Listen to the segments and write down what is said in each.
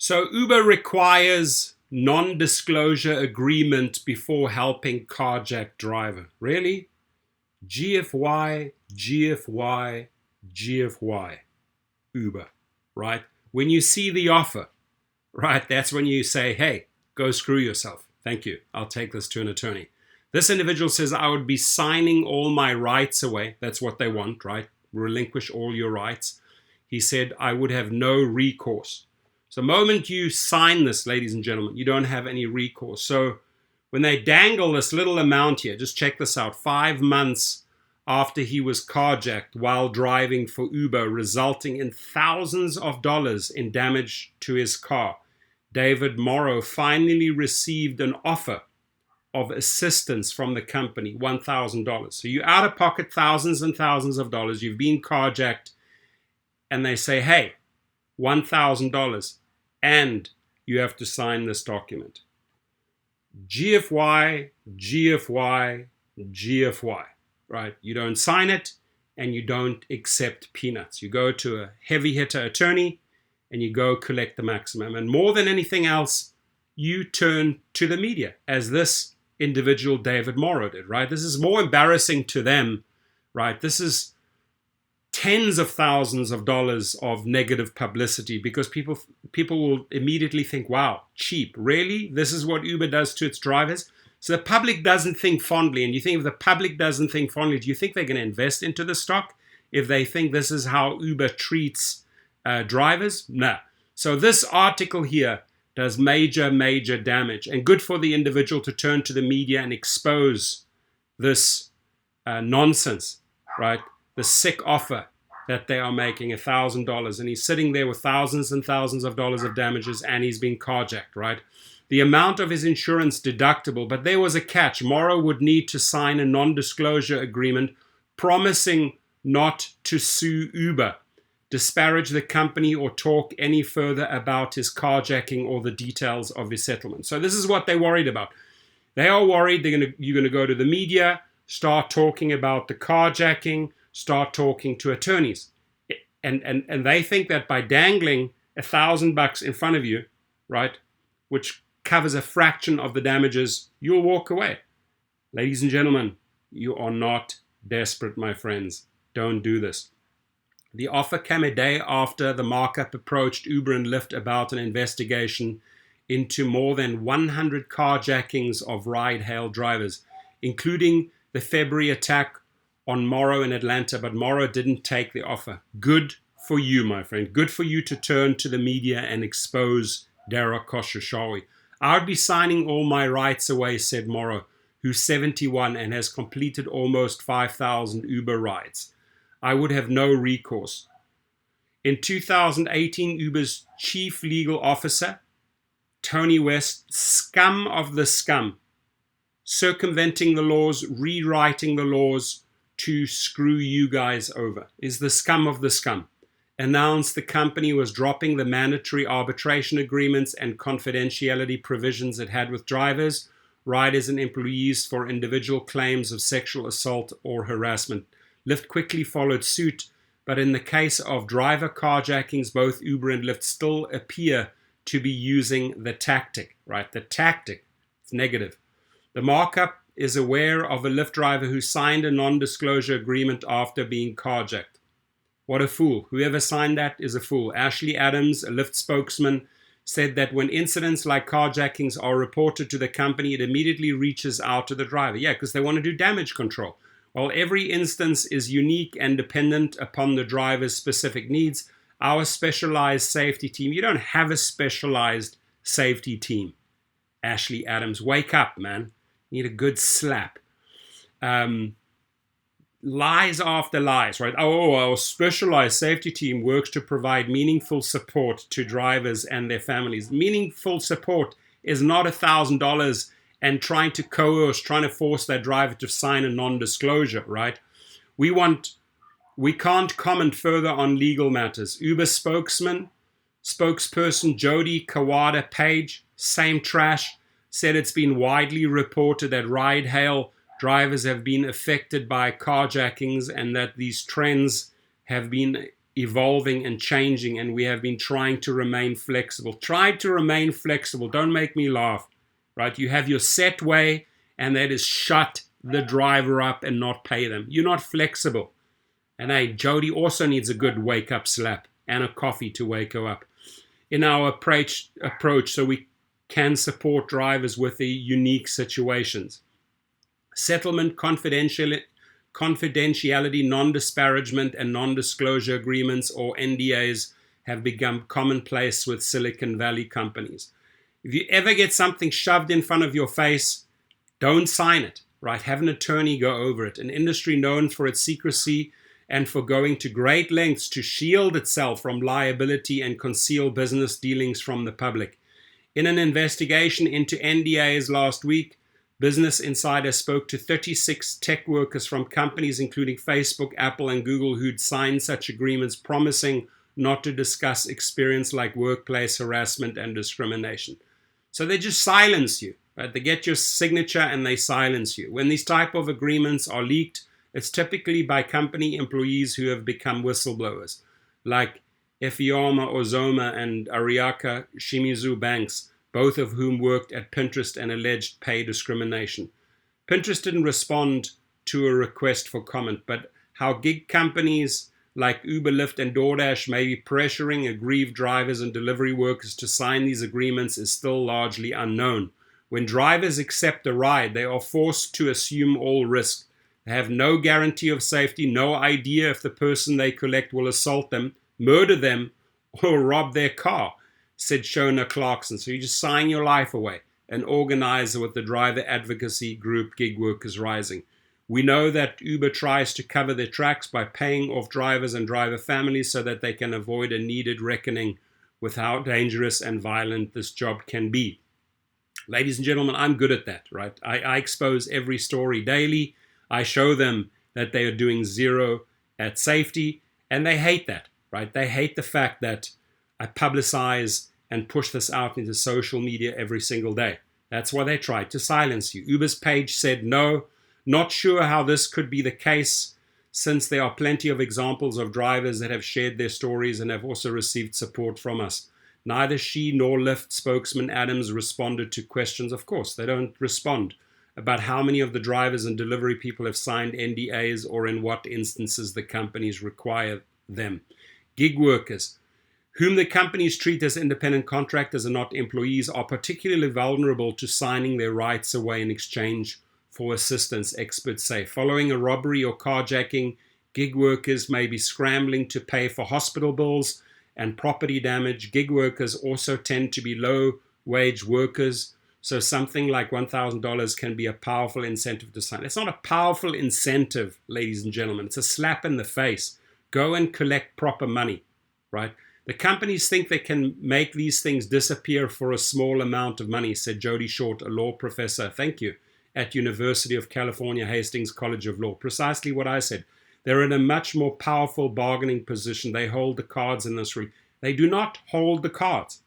So Uber requires non-disclosure agreement before helping Carjacked Driver. Really? GFY, GFY, GFY. Uber, right? When you see the offer, right, that's when you say, hey, go screw yourself. Thank you. I'll take this to an attorney. This individual says, I would be signing all my rights away. That's what they want, right? Relinquish all your rights. He said, I would have no recourse. So the moment you sign this, ladies and gentlemen, you don't have any recourse. So when they dangle this little amount here, just check this out, 5 months after he was carjacked while driving for Uber, resulting in thousands of dollars in damage to his car, David Morrow finally received an offer of assistance from the company, $1,000. So you out of pocket thousands and thousands of dollars, you've been carjacked, and they say, hey, $1,000, and you have to sign this document. GFY, GFY, GFY, right? You don't sign it, and you don't accept peanuts. You go to a heavy hitter attorney, and you go collect the maximum. And more than anything else, you turn to the media, as this individual David Morrow did, right? This is more embarrassing to them, right? This is tens of thousands of dollars of negative publicity because people will immediately think, wow, cheap. Really? This is what Uber does to its drivers? So the public doesn't think fondly. And you think if the public doesn't think fondly, do you think they're going to invest into the stock if they think this is how Uber treats drivers? No. So this article here does major, major damage. And good for the individual to turn to the media and expose this nonsense, right? The sick offer that they are making, $1,000. And he's sitting there with thousands and thousands of dollars of damages, and he's been carjacked, right? The amount of his insurance deductible, but there was a catch. Morrow would need to sign a non-disclosure agreement promising not to sue Uber, disparage the company, or talk any further about his carjacking or the details of his settlement. So this is what they're worried about. They are worried you're going to go to the media, start talking about the carjacking, start talking to attorneys. And they think that by dangling $1,000 in front of you, right, which covers a fraction of the damages, you'll walk away. Ladies and gentlemen, you are not desperate, my friends. Don't do this. The offer came a day after the markup approached Uber and Lyft about an investigation into more than 100 carjackings of ride-hail drivers, including the February attack on Morrow in Atlanta, but Morrow didn't take the offer. Good for you, my friend. Good for you to turn to the media and expose Dara Khosrowshahi. I would be signing all my rights away, said Morrow, who's 71 and has completed almost 5,000 Uber rides. I would have no recourse. In 2018, Uber's chief legal officer, Tony West, scum of the scum, circumventing the laws, rewriting the laws to screw you guys over, is the scum of the scum, announced the company was dropping the mandatory arbitration agreements and confidentiality provisions it had with drivers, riders, and employees for individual claims of sexual assault or harassment. Lyft quickly followed suit, but in the case of driver carjackings, both Uber and Lyft still appear to be using the tactic, right? The tactic, it's negative. The markup is aware of a Lyft driver who signed a non-disclosure agreement after being carjacked. What a fool. Whoever signed that is a fool. Ashley Adams, a Lyft spokesman, said that when incidents like carjackings are reported to the company, it immediately reaches out to the driver. Yeah, because they want to do damage control. While every instance is unique and dependent upon the driver's specific needs, our specialized safety team, you don't have a specialized safety team. Ashley Adams, wake up, man. You need a good slap. Lies after lies, right? Oh, our specialized safety team works to provide meaningful support to drivers and their families. Meaningful support is not $1,000 and trying to coerce, trying to force that driver to sign a non-disclosure, right? We can't comment further on legal matters. Uber spokesperson Jody Kawada Page, same trash, said it's been widely reported that ride-hail drivers have been affected by carjackings and that these trends have been evolving and changing, and we have been trying to remain flexible. Try to remain flexible. Don't make me laugh, right? You have your set way, and that is shut the driver up and not pay them. You're not flexible. And hey, Jody also needs a good wake-up slap and a coffee to wake her up. In our approach so we can support drivers with the unique situations. Settlement, confidentiality, non-disparagement, and non-disclosure agreements, or NDAs, have become commonplace with Silicon Valley companies. If you ever get something shoved in front of your face, don't sign it, right? Have an attorney go over it. An industry known for its secrecy and for going to great lengths to shield itself from liability and conceal business dealings from the public. In an investigation into NDAs last week, Business Insider spoke to 36 tech workers from companies including Facebook, Apple, and Google who'd signed such agreements, promising not to discuss experience like workplace harassment and discrimination. So they just silence you, right? They get your signature and they silence you. When these type of agreements are leaked, it's typically by company employees who have become whistleblowers, like Ifeoma Ozoma and Ariaka Shimizu Banks, both of whom worked at Pinterest and alleged pay discrimination. Pinterest didn't respond to a request for comment, but how gig companies like Uber, Lyft, and DoorDash may be pressuring aggrieved drivers and delivery workers to sign these agreements is still largely unknown. When drivers accept a ride, they are forced to assume all risk. They have no guarantee of safety, no idea if the person they collect will assault them, murder them, or rob their car, said Shona Clarkson. So you just sign your life away, an organizer with the driver advocacy group Gig Workers Rising. We know that Uber tries to cover their tracks by paying off drivers and driver families so that they can avoid a needed reckoning with how dangerous and violent this job can be. Ladies and gentlemen, I'm good at that, right? I expose every story daily. I show them that they are doing zero at safety, and they hate that, right? They hate the fact that I publicize and push this out into social media every single day. That's why they tried to silence you. Uber's page said no, not sure how this could be the case, since there are plenty of examples of drivers that have shared their stories and have also received support from us. Neither she nor Lyft spokesman Adams responded to questions. Of course, they don't respond about how many of the drivers and delivery people have signed NDAs or in what instances the companies require them. Gig workers, whom the companies treat as independent contractors and not employees, are particularly vulnerable to signing their rights away in exchange for assistance, experts say. Following a robbery or carjacking, gig workers may be scrambling to pay for hospital bills and property damage. Gig workers also tend to be low-wage workers, so something like $1,000 can be a powerful incentive to sign. It's not a powerful incentive, ladies and gentlemen. It's a slap in the face. Go and collect proper money, right? The companies think they can make these things disappear for a small amount of money, said Jody Short, a law professor, thank you, at University of California, Hastings College of Law. Precisely what I said. They're in a much more powerful bargaining position. They hold the cards in this room. They do not hold the cards,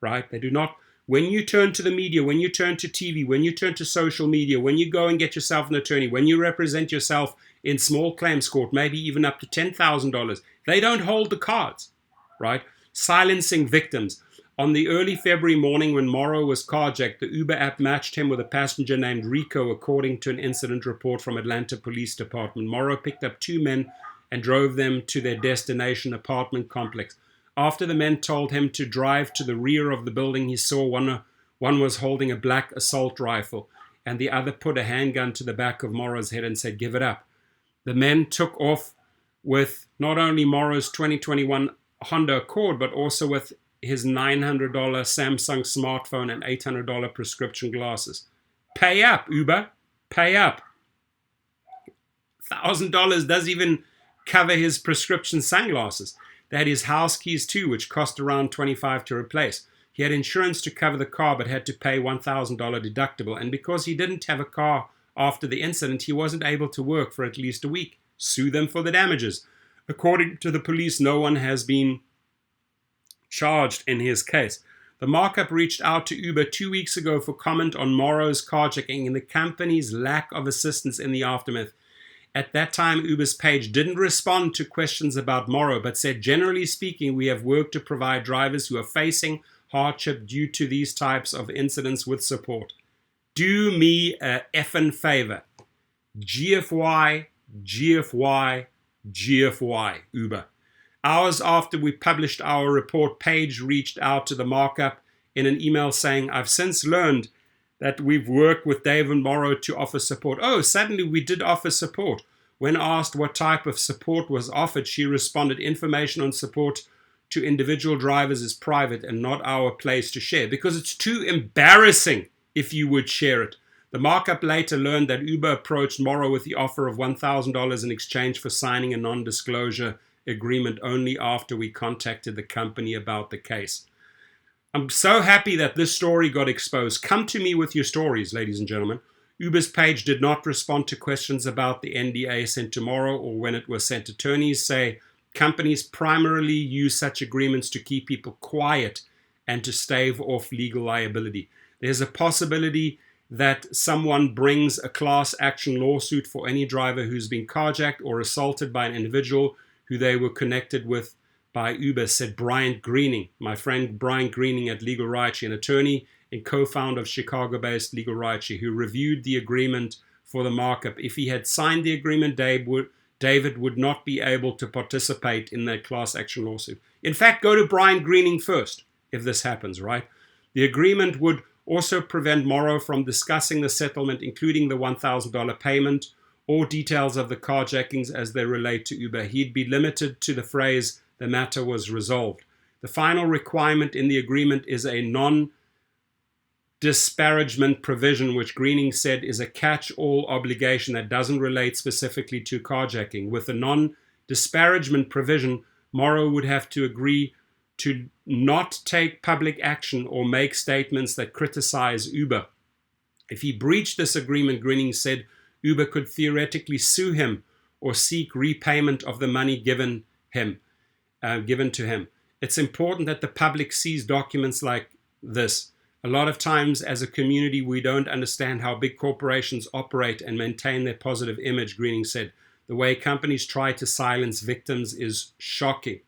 right? They do not. When you turn to the media, when you turn to TV, when you turn to social media, when you go and get yourself an attorney, when you represent yourself in small claims court, maybe even up to $10,000, they don't hold the cards, right? Silencing victims. On the early February morning when Morrow was carjacked, the Uber app matched him with a passenger named Rico, according to an incident report from Atlanta Police Department. Morrow picked up two men and drove them to their destination apartment complex. After the men told him to drive to the rear of the building, he saw one was holding a black assault rifle, and the other put a handgun to the back of Morrow's head and said, "Give it up." The men took off with not only Morrow's 2021 Honda Accord, but also with his $900 Samsung smartphone and $800 prescription glasses. Pay up, Uber. Pay up. $1,000 doesn't even cover his prescription sunglasses. They had his house keys too, which cost around $25 to replace. He had insurance to cover the car, but had to pay $1,000 deductible. And because he didn't have a car after the incident, he wasn't able to work for at least a week. Sue them for the damages. According to the police, no one has been charged in his case. The markup reached out to Uber 2 weeks ago for comment on Morrow's carjacking and the company's lack of assistance in the aftermath. At that time, Uber's page didn't respond to questions about Morrow, but said, generally speaking, we have worked to provide drivers who are facing hardship due to these types of incidents with support. Do me a effing favor. GFY, GFY, GFY, Uber. Hours after we published our report, Page reached out to the markup in an email saying, I've since learned that we've worked with Dave and Morrow to offer support. Oh, suddenly we did offer support. When asked what type of support was offered, she responded, information on support to individual drivers is private and not our place to share, because it's too embarrassing if you would share it. The markup later learned that Uber approached Morrow with the offer of $1,000 in exchange for signing a non-disclosure agreement only after we contacted the company about the case. I'm so happy that this story got exposed. Come to me with your stories, ladies and gentlemen. Uber's page did not respond to questions about the NDA sent to Morrow or when it was sent. Attorneys say companies primarily use such agreements to keep people quiet and to stave off legal liability. There's a possibility that someone brings a class action lawsuit for any driver who's been carjacked or assaulted by an individual who they were connected with by Uber, said Brian Greening, my friend Brian Greening at Legal Rideshare, an attorney and co-founder of Chicago-based Legal Rideshare, who reviewed the agreement for the markup. If he had signed the agreement, David would not be able to participate in that class action lawsuit. In fact, go to Brian Greening first if this happens, right? The agreement would also prevent Morrow from discussing the settlement, including the $1,000 payment or details of the carjackings as they relate to Uber. He'd be limited to the phrase, the matter was resolved. The final requirement in the agreement is a non-disparagement provision, which Greening said is a catch-all obligation that doesn't relate specifically to carjacking. With a non-disparagement provision, Morrow would have to agree to not take public action or make statements that criticize Uber. If he breached this agreement, Greening said, Uber could theoretically sue him or seek repayment of the money given to him. It's important that the public sees documents like this. A lot of times as a community, we don't understand how big corporations operate and maintain their positive image, Greening said. The way companies try to silence victims is shocking.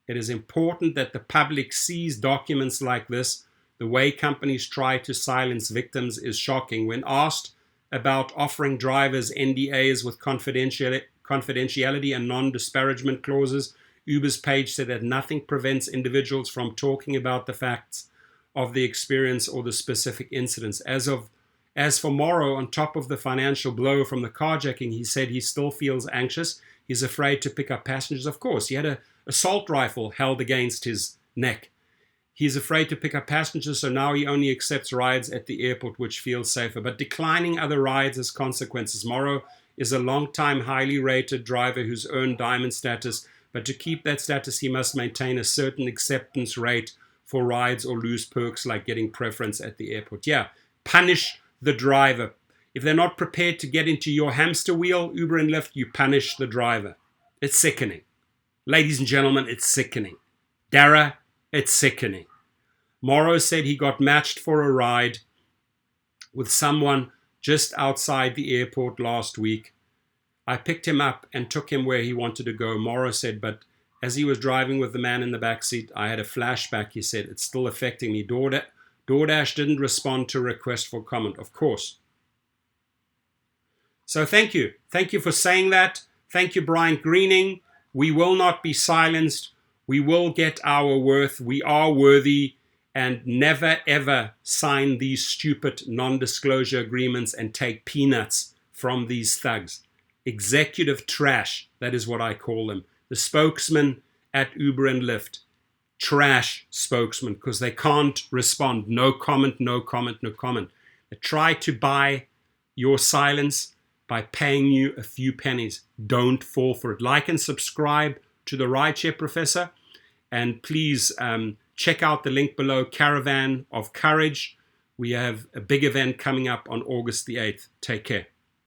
It is important that the public sees documents like this. The way companies try to silence victims is shocking. When asked about offering drivers NDAs with confidentiality and non-disparagement clauses, Uber's page said that nothing prevents individuals from talking about the facts of the experience or the specific incidents. As for Morrow, on top of the financial blow from the carjacking, he said he still feels anxious. He's afraid to pick up passengers. Of course, he had an assault rifle held against his neck. He's afraid to pick up passengers, so now he only accepts rides at the airport, which feels safer. But declining other rides has consequences. Morrow is a long-time, highly rated driver who's earned diamond status, but to keep that status, he must maintain a certain acceptance rate for rides or lose perks like getting preference at the airport. Yeah, punish the driver. If they're not prepared to get into your hamster wheel, Uber and Lyft, you punish the driver. It's sickening. Ladies and gentlemen, it's sickening. Dara, it's sickening. Morrow said he got matched for a ride with someone just outside the airport last week. I picked him up and took him where he wanted to go. Morrow said, but as he was driving with the man in the back seat, I had a flashback, he said. It's still affecting me. DoorDash didn't respond to a request for comment, of course. So thank you. Thank you for saying that. Thank you, Brian Greening. We will not be silenced. We will get our worth. We are worthy. And never, ever sign these stupid non-disclosure agreements and take peanuts from these thugs. Executive trash, that is what I call them. The spokesman at Uber and Lyft. Trash spokesman, because they can't respond. No comment, no comment, no comment. They try to buy your silence by paying you a few pennies. Don't fall for it. Like and subscribe to the Rideshare Professor. And please check out the link below, Caravan of Courage. We have a big event coming up on August the 8th. Take care.